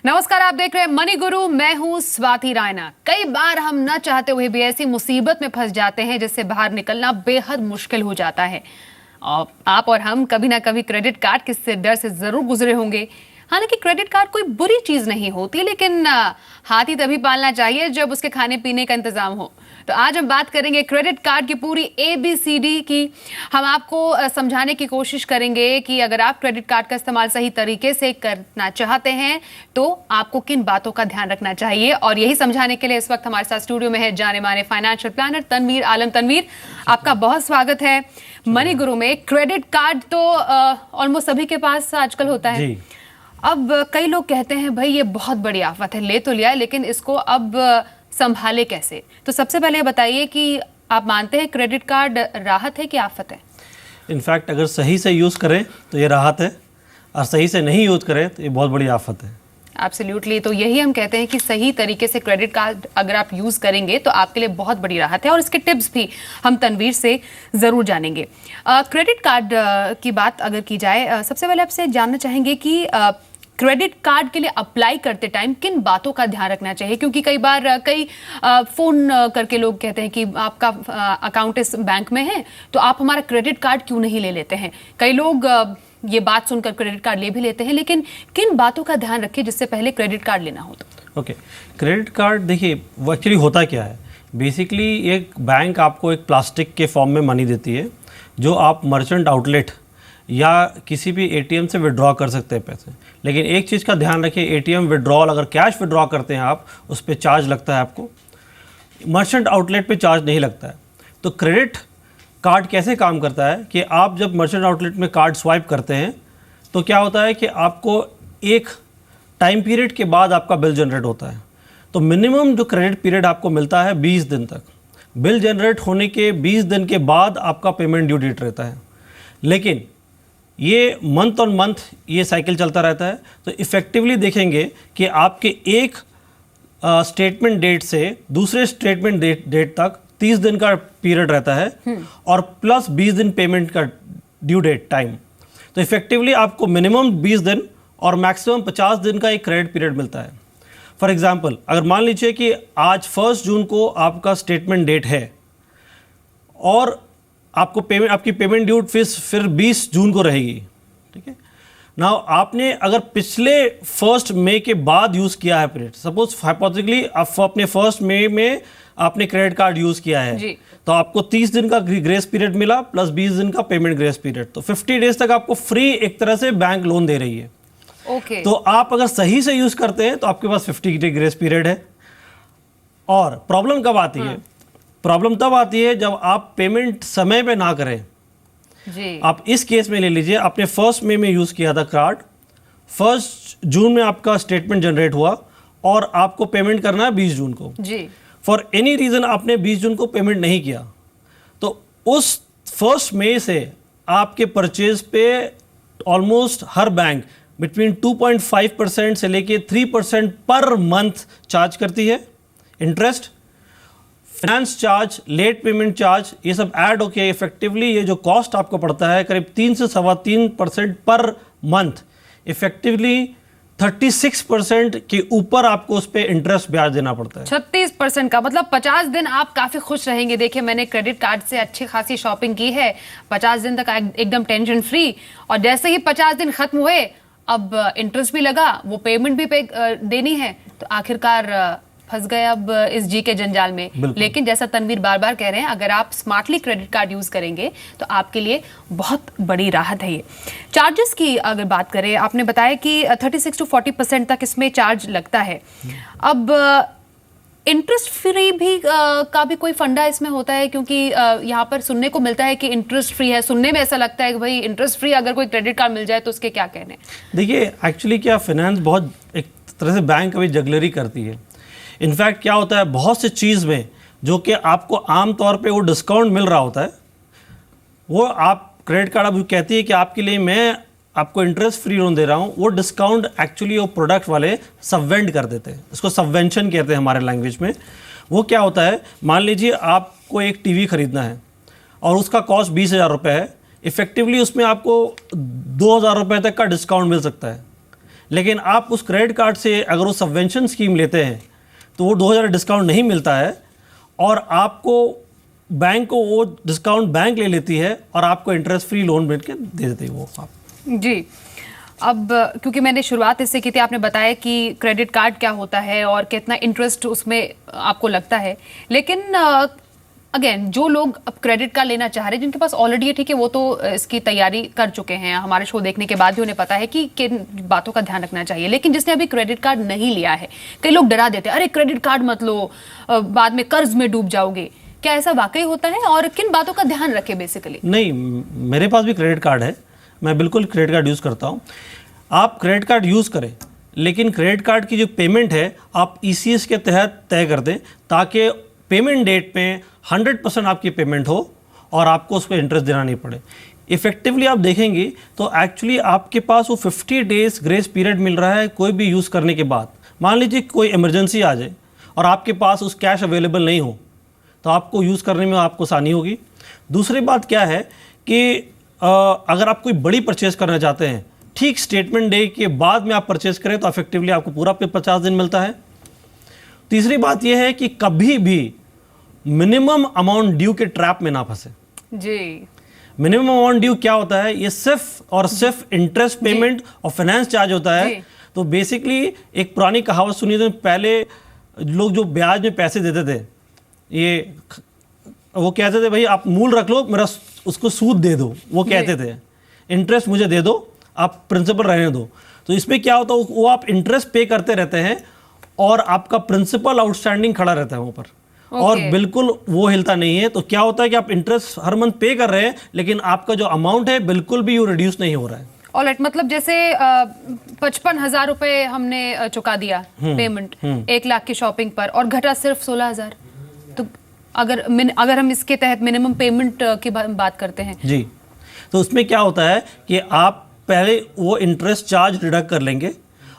नमस्कार, आप देख रहे हैं मनी गुरु। मैं हूं स्वाति रायना। कई बार हम न चाहते हुए भी ऐसी मुसीबत में फंस जाते हैं जिससे बाहर निकलना बेहद मुश्किल हो जाता है। और आप और हम कभी ना कभी क्रेडिट कार्ड के डर से जरूर गुजरे होंगे। हालांकि क्रेडिट कार्ड कोई बुरी चीज नहीं होती, लेकिन हाथी तभी पालना चाहिए जब उसके खाने पीने का इंतजाम हो। तो आज हम बात करेंगे क्रेडिट कार्ड की पूरी ABCD की। हम आपको समझाने की कोशिश करेंगे कि अगर आप क्रेडिट कार्ड का इस्तेमाल सही तरीके से करना चाहते हैं तो आपको किन बातों का ध्यान रखना चाहिए। और यही समझाने के लिए इस वक्त हमारे साथ स्टूडियो में है जाने माने फाइनेंशियल प्लानर तनवीर आलम। तनवीर, आपका बहुत स्वागत है मनी गुरु में। क्रेडिट कार्ड तो ऑलमोस्ट सभी के पास आजकल होता है। अब कई लोग कहते हैं भाई ये बहुत बड़ी आफत है, ले तो लिया लेकिन इसको अब संभाले कैसे। तो सबसे पहले बताइए कि आप मानते हैं क्रेडिट कार्ड राहत है कि आफत है? इनफैक्ट अगर सही से यूज़ करें तो ये राहत है, और सही से नहीं यूज़ करें तो ये बहुत बड़ी आफत है। एब्सोल्युटली। तो यही हम कहते हैं कि सही तरीके से क्रेडिट कार्ड अगर आप यूज़ करेंगे तो आपके लिए बहुत बड़ी राहत है। और इसके टिप्स भी हम तनवीर से ज़रूर जानेंगे। क्रेडिट कार्ड की बात अगर की जाए, सबसे पहले आपसे जानना चाहेंगे कि क्रेडिट कार्ड के लिए अप्लाई करते टाइम किन बातों का ध्यान रखना चाहिए। क्योंकि कई बार फ़ोन करके लोग कहते हैं कि आपका अकाउंट इस बैंक में है तो आप हमारा क्रेडिट कार्ड क्यों नहीं ले लेते हैं। कई लोग ये बात सुनकर क्रेडिट कार्ड ले भी लेते हैं, लेकिन किन बातों का ध्यान रखें जिससे पहले क्रेडिट कार्ड लेना हो तो? ओके, क्रेडिट कार्ड देखिए वो एक्चुअली होता क्या है। बेसिकली एक बैंक आपको एक प्लास्टिक के फॉर्म में मनी देती है जो आप मर्चेंट आउटलेट या किसी भी ATM से विड्रॉ कर सकते हैं पैसे। लेकिन एक चीज़ का ध्यान रखिए, ATM विड्रॉल अगर कैश विड्रॉ करते हैं आप, उस पर चार्ज लगता है आपको। मर्चेंट आउटलेट पे चार्ज नहीं लगता है। तो क्रेडिट कार्ड कैसे काम करता है कि आप जब मर्चेंट आउटलेट में कार्ड स्वाइप करते हैं तो क्या होता है कि आपको एक टाइम पीरियड के बाद आपका बिल जनरेट होता है। तो मिनिमम जो क्रेडिट पीरियड आपको मिलता है 20 दिन तक। बिल जनरेट होने के 20 दिन के बाद आपका पेमेंट ड्यू डेट रहता है। लेकिन ये मंथ ऑन मंथ ये साइकिल चलता रहता है। तो इफ़ेक्टिवली देखेंगे कि आपके एक स्टेटमेंट डेट से दूसरे स्टेटमेंट डेट तक 30 दिन का पीरियड रहता है और प्लस 20 दिन पेमेंट का ड्यू डेट टाइम। तो इफ़ेक्टिवली आपको मिनिमम 20 दिन और मैक्सिमम 50 दिन का एक क्रेडिट पीरियड मिलता है। फॉर एग्जांपल, अगर मान लीजिए कि आज 1 जून को आपका स्टेटमेंट डेट है और आपको आपकी पेमेंट ड्यू फीस फिर 20 जून को रहेगी, ठीक है ना। आपने अगर पिछले 1 मई के बाद यूज़ किया है पीरियड, सपोज हाइपोथेटिकली आप अपने 1 मई में आपने क्रेडिट कार्ड यूज़ किया है तो आपको 30 दिन का ग्रेस पीरियड मिला प्लस 20 दिन का पेमेंट ग्रेस पीरियड। तो 50 डेज तक आपको फ्री एक तरह से बैंक लोन दे रही है। ओके। तो आप अगर सही से यूज़ करते हैं तो आपके पास 50 डे ग्रेस पीरियड है। और प्रॉब्लम कब आती है? प्रॉब्लम तब आती है जब आप पेमेंट समय पे ना करें जी। आप इस केस में ले लीजिए, आपने 1 मई में यूज़ किया था कार्ड, 1 जून में आपका स्टेटमेंट जनरेट हुआ और आपको पेमेंट करना है 20 जून को जी। फॉर एनी रीज़न आपने 20 जून को पेमेंट नहीं किया तो उस 1 मई से आपके परचेज पे ऑलमोस्ट हर बैंक बिटवीन 2.5% से लेके 3% पर मंथ चार्ज करती है। Interest, finance charge, late payment charge, ये सब ऐड होके इफेक्टिवली ये जो कॉस्ट आपको पड़ता है करीब 3 से 3.25% पर मंथ, इफेक्टिवली 36% के ऊपर आपको उस पर इंटरेस्ट ब्याज देना पड़ता है। 36% का मतलब 50 दिन आप काफी खुश रहेंगे। देखिए, मैंने क्रेडिट कार्ड से अच्छी खासी शॉपिंग की है, 50 दिन तक एकदम टेंशन फ्री। और जैसे ही 50 दिन खत्म हुए अब इंटरेस्ट भी लगा, वो पेमेंट भी देनी है, तो आखिरकार फंस गए अब इस जी के जंजाल में। लेकिन जैसा तनवीर बार बार कह रहे हैं, अगर आप स्मार्टली क्रेडिट कार्ड यूज करेंगे तो आपके लिए बहुत बड़ी राहत है ये। चार्जेस की अगर बात करें, आपने बताया कि 36 to 40% तक इसमें चार्ज लगता है। अब इंटरेस्ट फ्री भी का भी कोई फंडा इसमें होता है? क्योंकि यहाँ पर सुनने को मिलता है कि इंटरेस्ट फ्री है। सुनने में ऐसा लगता है कि भाई इंटरेस्ट फ्री अगर कोई क्रेडिट कार्ड मिल जाए तो उसके क्या कहने। देखिए, एक्चुअली क्या फाइनेंस बहुत एक तरह से बैंक अभी जगलरी करती है। इनफैक्ट क्या होता है, बहुत सी चीज़ में जो कि आपको आम तौर पे वो डिस्काउंट मिल रहा होता है, वो आप क्रेडिट कार्ड अब कहती है कि आपके लिए मैं आपको इंटरेस्ट फ्री लोन दे रहा हूँ, वो डिस्काउंट एक्चुअली वो प्रोडक्ट वाले सबवेंट कर देते हैं। इसको सबवेंशन कहते हैं हमारे लैंग्वेज में। वो क्या होता है, मान लीजिए आपको एक टीवी खरीदना है और उसका कॉस्ट 20,000 रुपये है। इफ़ेक्टिवली उसमें आपको 2,000 रुपये तक का डिस्काउंट मिल सकता है। लेकिन आप उस क्रेडिट कार्ड से अगर वो सबवेंशन स्कीम लेते हैं तो वो 2000 डिस्काउंट नहीं मिलता है, और आपको बैंक को वो डिस्काउंट बैंक ले लेती है और आपको इंटरेस्ट फ्री लोन मिल के दे देती है वो आप। जी। अब क्योंकि मैंने शुरुआत इससे की थी, आपने बताया कि क्रेडिट कार्ड क्या होता है और कितना इंटरेस्ट उसमें आपको लगता है, लेकिन अगेन जो लोग अब क्रेडिट कार्ड लेना चाह रहे हैं, जिनके पास ऑलरेडी है, ठीक है, वो तो इसकी तैयारी कर चुके हैं, हमारे शो देखने के बाद भी उन्हें पता है कि किन बातों का ध्यान रखना चाहिए। लेकिन जिसने अभी क्रेडिट कार्ड नहीं लिया है, कई लोग डरा देते हैं, अरे क्रेडिट कार्ड मत लो, बाद में कर्ज में डूब जाओगे। क्या ऐसा वाकई होता है और किन बातों का ध्यान रखे बेसिकली? नहीं, मेरे पास भी क्रेडिट कार्ड है, मैं बिल्कुल क्रेडिट कार्ड यूज़ करता हूँ। आप क्रेडिट कार्ड यूज़ करें, लेकिन क्रेडिट कार्ड की जो पेमेंट है आप ECS के तहत तय कर दें, ताकि पेमेंट डेट में 100% आपकी पेमेंट हो और आपको उस पर इंटरेस्ट देना नहीं पड़े। इफेक्टिवली आप देखेंगे तो एक्चुअली आपके पास वो 50 डेज़ ग्रेस पीरियड मिल रहा है कोई भी यूज़ करने के बाद। मान लीजिए कोई इमरजेंसी आ जाए और आपके पास उस कैश अवेलेबल नहीं हो, तो आपको यूज़ करने में आपको आसानी होगी। दूसरी बात क्या है कि अगर आप कोई बड़ी परचेज करना चाहते हैं, ठीक स्टेटमेंट डे के बाद में आप परचेज करें तो इफेक्टिवली आपको पूरा 50 दिन मिलता है। तीसरी बात यह है कि कभी भी मिनिमम अमाउंट ड्यू के ट्रैप में ना फंसे। जी। मिनिमम अमाउंट ड्यू क्या होता है? ये सिर्फ और सिर्फ इंटरेस्ट पेमेंट और फाइनेंस चार्ज होता है। तो बेसिकली एक पुरानी कहावत सुनी थी, पहले लोग जो ब्याज में पैसे देते थे, ये वो कहते थे भाई आप मूल रख लो, मेरा उसको सूद दे दो, वो कहते थे इंटरेस्ट मुझे दे दो, आप प्रिंसिपल रहने दो। तो इसमें क्या होता है, वो आप इंटरेस्ट पे करते रहते हैं और आपका प्रिंसिपल आउटस्टैंडिंग खड़ा रहता है वहाँ पर, और बिल्कुल वो हिलता नहीं है। तो क्या होता है कि आप इंटरेस्ट हर मंथ पे कर रहे हैं, लेकिन आपका जो अमाउंट है बिल्कुल भी वो रिड्यूस नहीं हो रहा है। ऑलराइट, मतलब जैसे 55,000 रुपए हमने चुका दिया पेमेंट 1 लाख की शॉपिंग पर और घटा सिर्फ 16,000, तो अगर हम इसके तहत मिनिमम पेमेंट की बात करते हैं जी, तो उसमें क्या होता है कि आप पहले वो इंटरेस्ट चार्ज डिडक्ट कर लेंगे,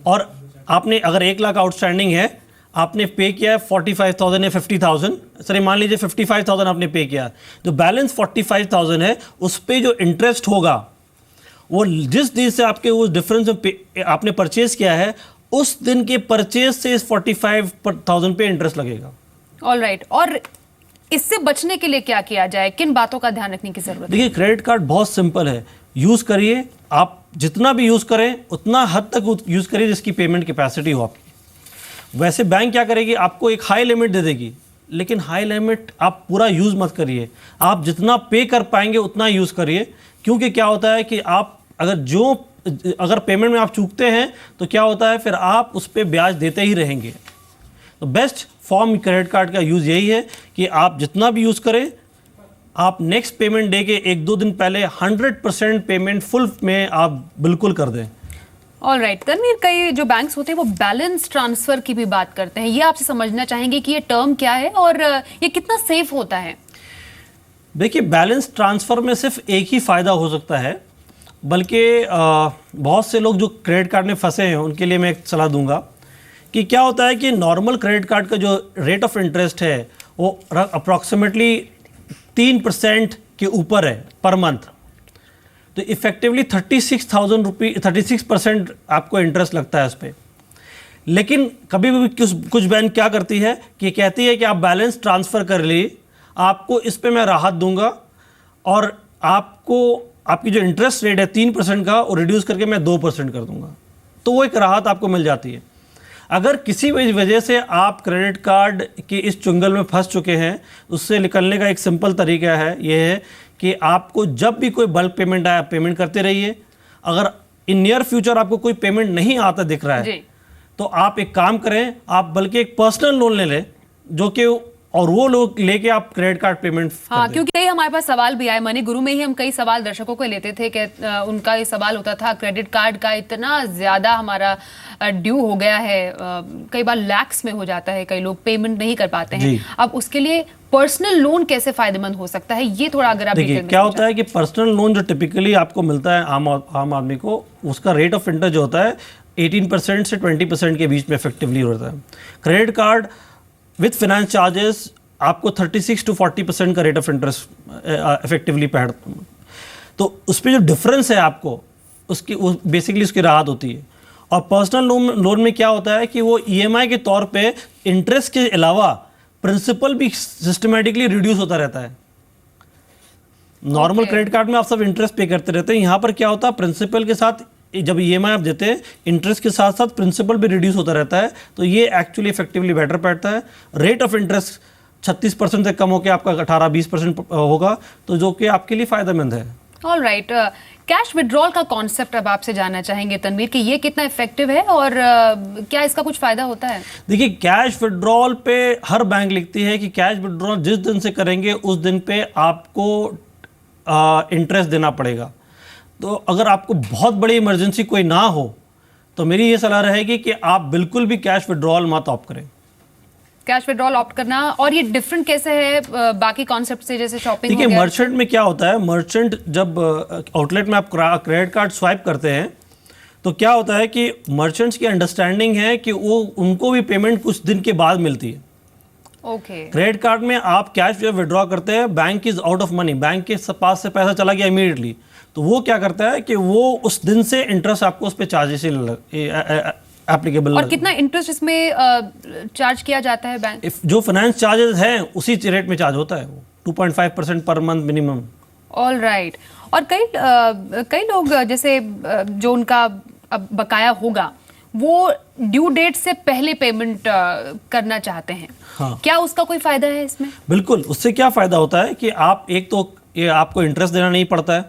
और आपने अगर 1 लाख आउटस्टैंडिंग है, आपने पे किया है 45,000 या 50,000, सर मान लीजिए 55,000 आपने पे किया, जो बैलेंस 45,000 है उस पे जो इंटरेस्ट होगा वो जिस दिन से आपके वो डिफरेंस में आपने परचेज किया है उस दिन के परचेज से इस 45,000 पे इंटरेस्ट लगेगा। ऑलराइट, और इससे बचने के लिए क्या किया जाए, किन बातों का ध्यान रखने की जरूरत है? देखिए, क्रेडिट कार्ड बहुत सिंपल है, यूज़ करिए, आप जितना भी यूज़ करें उतना हद तक यूज़ करिए जिसकी पेमेंट कैपेसिटी हो आपकी। वैसे बैंक क्या करेगी, आपको एक हाई लिमिट दे देगी, लेकिन हाई लिमिट आप पूरा यूज़ मत करिए, आप जितना पे कर पाएंगे उतना यूज़ करिए। क्योंकि क्या होता है कि आप अगर पेमेंट में आप चूकते हैं तो क्या होता है, फिर आप उस पर ब्याज देते ही रहेंगे। तो बेस्ट फॉर्म क्रेडिट कार्ड का यूज़ यही है कि आप जितना भी यूज़ करें, आप नेक्स्ट पेमेंट डे के 1-2 दिन पहले 100% पेमेंट फुल में आप बिल्कुल कर दें। ऑलराइट, तनवीर, कई जो बैंक्स होते हैं वो बैलेंस ट्रांसफर की भी बात करते हैं, ये आपसे समझना चाहेंगे कि ये टर्म क्या है और ये कितना सेफ होता है? देखिए, बैलेंस ट्रांसफ़र में सिर्फ एक ही फ़ायदा हो सकता है, बल्कि बहुत से लोग जो क्रेडिट कार्ड में फंसे हैं उनके लिए मैं एक सलाह दूंगा कि क्या होता है कि नॉर्मल क्रेडिट कार्ड का जो रेट ऑफ इंटरेस्ट है वो अप्रॉक्सीमेटली 3% के ऊपर है पर मंथ। तो इफेक्टिवली 36% आपको इंटरेस्ट लगता है उस पर। लेकिन कभी भी कुछ बैंक क्या करती है कि कहती है कि आप बैलेंस ट्रांसफ़र कर लिए, आपको इस पे मैं राहत दूंगा और आपको आपकी जो इंटरेस्ट रेट है 3% का वो रिड्यूस करके मैं 2% कर दूंगा, तो वो एक राहत आपको मिल जाती है। अगर किसी वजह से आप क्रेडिट कार्ड के इस चुंगल में फंस चुके हैं, उससे निकलने का एक सिंपल तरीका है, ये है कि आपको जब भी कोई बल्क पेमेंट आए, पेमेंट करते रहिए। अगर इन नियर फ्यूचर आपको कोई पेमेंट नहीं आता दिख रहा है तो आप एक काम करें, आप बल्कि एक पर्सनल लोन ले लें, जो कि और वो लोग लेके आप क्रेडिट कार्ड पेमेंट। हाँ, क्योंकि कई हमारे पास सवाल भी आए, मनी गुरु में ही हम कई सवाल दर्शकों को लेते थे कि उनका ये सवाल होता था, क्रेडिट कार्ड का इतना ज्यादा हमारा ड्यू हो गया है, कई बार लैक्स में हो जाता है, कई लोग पेमेंट नहीं कर पाते हैं। अब उसके लिए पर्सनल लोन कैसे फायदेमंद हो सकता है, ये थोड़ा अगर आप देखिए, क्या होता है कि पर्सनल लोन जो टिपिकली आपको मिलता है आम आदमी को, उसका रेट ऑफ इंटरेस्ट जो होता है 18% से 20% के बीच में इफेक्टिवली होता है। Credit card with finance charges आपको 36 to 40% का rate of interest effectively pad, तो उस पर जो डिफरेंस है आपको उसकी बेसिकली उसकी राहत होती है। और पर्सनल लोन में क्या होता है कि वो ईएमआई के तौर पे इंटरेस्ट के अलावा प्रिंसिपल भी सिस्टमेटिकली रिड्यूस होता रहता है। नॉर्मल क्रेडिट कार्ड में आप सब इंटरेस्ट पे करते रहते हैं, यहाँ पर क्या होता है प्रिंसिपल के साथ जब ईएमआई आप देते हैं इंटरेस्ट के साथ साथ प्रिंसिपल भी रिड्यूस होता रहता है, तो ये एक्चुअली इफेक्टिवली बेटर पड़ता है। रेट ऑफ इंटरेस्ट 36% से कम होकर आपका 18-20% होगा, तो जो कि आपके लिए फायदेमंद है। ऑल राइट, कैश विड्रॉल का कॉन्सेप्ट अब आपसे जानना चाहेंगे तनवीर कि ये कितना इफेक्टिव है और क्या इसका कुछ फायदा होता है? देखिए, कैश विड्रॉल पे हर बैंक लिखती है कि कैश विड्रॉल जिस दिन से करेंगे उस दिन पे आपको इंटरेस्ट देना पड़ेगा। तो अगर आपको बहुत बड़ी इमरजेंसी कोई ना हो तो मेरी ये सलाह रहेगी कि आप बिल्कुल भी कैश विड्रॉल मत ऑप्ट करें। कैश विड्रॉल ऑप्ट करना, और ये डिफरेंट कैसे है बाकी कॉन्सेप्ट से, जैसे शॉपिंग? देखिए, मर्चेंट में क्या होता है, मर्चेंट जब आउटलेट में आप क्रेडिट कार्ड स्वाइप करते हैं तो क्या होता है कि मर्चेंट्स की अंडरस्टैंडिंग है कि वो उनको भी पेमेंट कुछ दिन के बाद मिलती है। ओके। क्रेडिट कार्ड में आप कैश जब विड्रॉ करते हैं, bank is out of money, bank के पास से पैसा चला गया इमीडिएटली, तो वो क्या करता है कि वो उस दिन से इंटरेस्ट आपको उस पर चार्जेस एप्लीकेबल। और कितना इंटरेस्ट इसमें चार्ज किया जाता है बैंक? जो फाइनेंस चार्जेस हैं उसी रेट में चार्ज होता है, वो 2.5% per month minimum. All right. और कई लोग जैसे जो उनका अब बकाया होगा वो ड्यू डेट से पहले पेमेंट करना चाहते हैं। हाँ। क्या उसका कोई फायदा है इसमें? बिल्कुल, उससे क्या फ़ायदा होता है कि आप एक तो ये आपको इंटरेस्ट देना नहीं पड़ता है,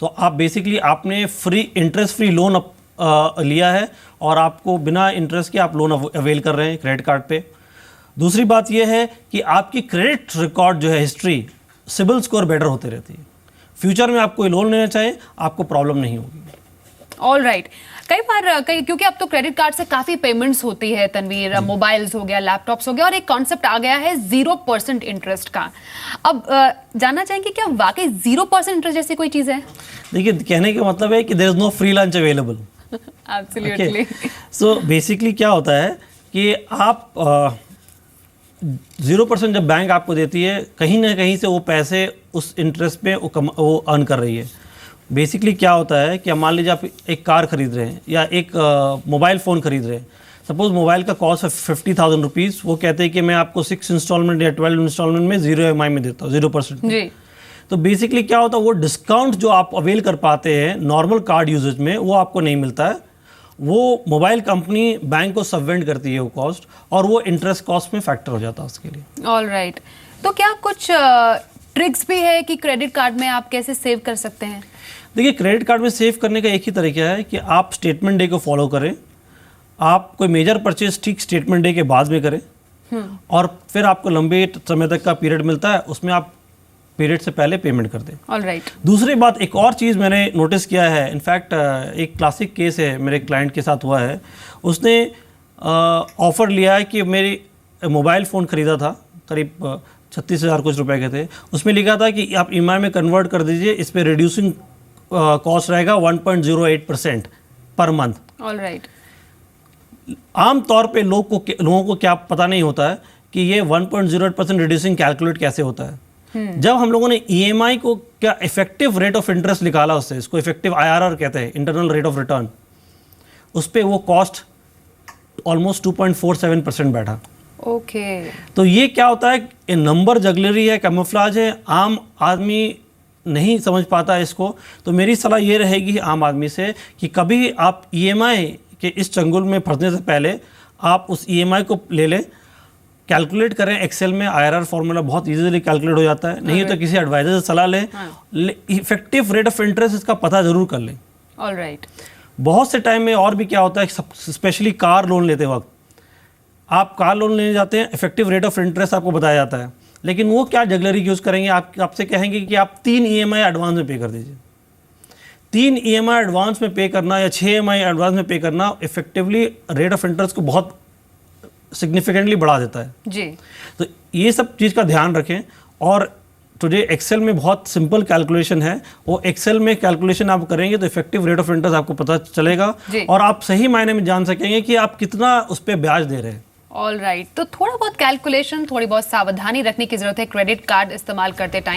तो आप बेसिकली आपने इंटरेस्ट फ्री लोन लिया है और आपको बिना इंटरेस्ट के आप लोन अवेल कर रहे हैं क्रेडिट कार्ड पे। दूसरी बात यह है कि आपकी क्रेडिट रिकॉर्ड जो है, हिस्ट्री, सिबिल स्कोर बेटर होते रहती है। फ्यूचर में आप कोई लोन लेना चाहें आपको प्रॉब्लम नहीं होगी। All right. कई बार क्योंकि अब तो क्रेडिट कार्ड से काफी पेमेंट्स होती है तनवीर, मोबाइल्स हो गया, लैपटॉप्स हो गया, और एक कॉन्सेप्ट आ गया है 0% इंटरेस्ट का। अब जानना चाहेंगे क्या वाकई 0% इंटरेस्ट जैसी कोई चीज है? देखिए, कहने का मतलब है कि there is no free lunch available. Absolutely. So basically क्या होता है कि आप 0% जब बैंक आपको देती है, कहीं ना कहीं से वो पैसे उस इंटरेस्ट पे वो अर्न कर रही है। बेसिकली क्या होता है कि मान लीजिए आप एक कार खरीद रहे हैं या एक मोबाइल फ़ोन खरीद रहे हैं। सपोज मोबाइल का कॉस्ट है 50,000 रुपीज़, वो कहते हैं कि मैं आपको 6 इंस्टॉलमेंट या 12 इंस्टॉलमेंट में 0 EMI में देता हूँ, 0%। जी। तो बेसिकली क्या होता है, वो डिस्काउंट जो आप अवेल कर पाते हैं नॉर्मल कार्ड यूजेज में, वो आपको नहीं मिलता है। वो मोबाइल कंपनी बैंक को सबवेंट करती है वो कॉस्ट, और वो इंटरेस्ट कॉस्ट में फैक्टर हो जाता है उसके लिए। All right. तो क्या कुछ ट्रिक्स भी है कि क्रेडिट कार्ड में आप कैसे सेव कर सकते हैं? देखिए, क्रेडिट कार्ड में सेव करने का एक ही तरीका है कि आप स्टेटमेंट डे को फॉलो करें। आप कोई मेजर परचेज ठीक स्टेटमेंट डे के बाद में करें, और फिर आपको लंबे समय तक का पीरियड मिलता है, उसमें आप पीरियड से पहले पेमेंट कर दें। All right. दूसरी बात, एक और चीज़ मैंने नोटिस किया है, इनफैक्ट एक क्लासिक केस है मेरे क्लाइंट के साथ हुआ है। उसने ऑफ़र लिया है कि मेरी मोबाइल फ़ोन ख़रीदा था, करीब 36,000 कुछ रुपए के थे। उसमें लिखा था कि आप EMI में कन्वर्ट कर दीजिए, इस पर रिड्यूसिंग कॉस्ट रहेगा 1.08% पर मंथ। All right. आम तौर पे लोगों को क्या पता नहीं होता है कि ये 1.08% रिड्यूसिंग कैलकुलेट कैसे होता है। जब हम लोगों ने EMI को क्या इफेक्टिव रेट ऑफ इंटरेस्ट निकाला उससे, इसको इफेक्टिव IRR कहते हैं, इंटरनल रेट ऑफ रिटर्न, उस पर वो कॉस्ट ऑलमोस्ट 2.47% बैठा। ओके। तो ये क्या होता है, ये नंबर जगलरी है, कैमोफ्लाज है, आम आदमी नहीं समझ पाता है इसको। तो मेरी सलाह ये रहेगी आम आदमी से कि कभी आप EMI के इस चंगुल में फंसने से पहले आप उस EMI को ले लें, कैलकुलेट करें। एक्सेल में IRR फॉर्मूला बहुत इजीली कैलकुलेट हो जाता है, नहीं तो किसी एडवाइजर से सलाह लें। इफेक्टिव रेट ऑफ इंटरेस्ट इसका पता ज़रूर कर लें। All right. बहुत से टाइम में और भी क्या होता है, स्पेशली कार लोन लेते वक्त आप कार लोन लेने जाते हैं, इफेक्टिव रेट ऑफ इंटरेस्ट आपको बताया जाता है, लेकिन वो क्या जगलरी यूज़ करेंगे, आपसे कहेंगे कि आप 3 EMI एडवांस में पे कर दीजिए। 3 EMI एडवांस में पे करना या 6 EMI एडवांस में पे करना इफेक्टिवली रेट ऑफ इंटरेस्ट को बहुत सिग्निफिकेंटली बढ़ा देता है जी। तो ये सब चीज़ का ध्यान रखें। और टुडे एक्सेल में बहुत सिंपल कैलकुलेशन है, वो एक्सेल में कैलकुलेशन आप करेंगे तो इफेक्टिव रेट ऑफ इंटरेस्ट आपको पता चलेगा और आप सही मायने में जान सकेंगे कि आप कितना उस पर ब्याज दे रहे हैं। All right. तो थोड़ा बहुत कैलकुलेशन, थोड़ी बहुत सावधानी रखने की जरूरत है क्रेडिट कार्ड इस्तेमाल करते टाइम।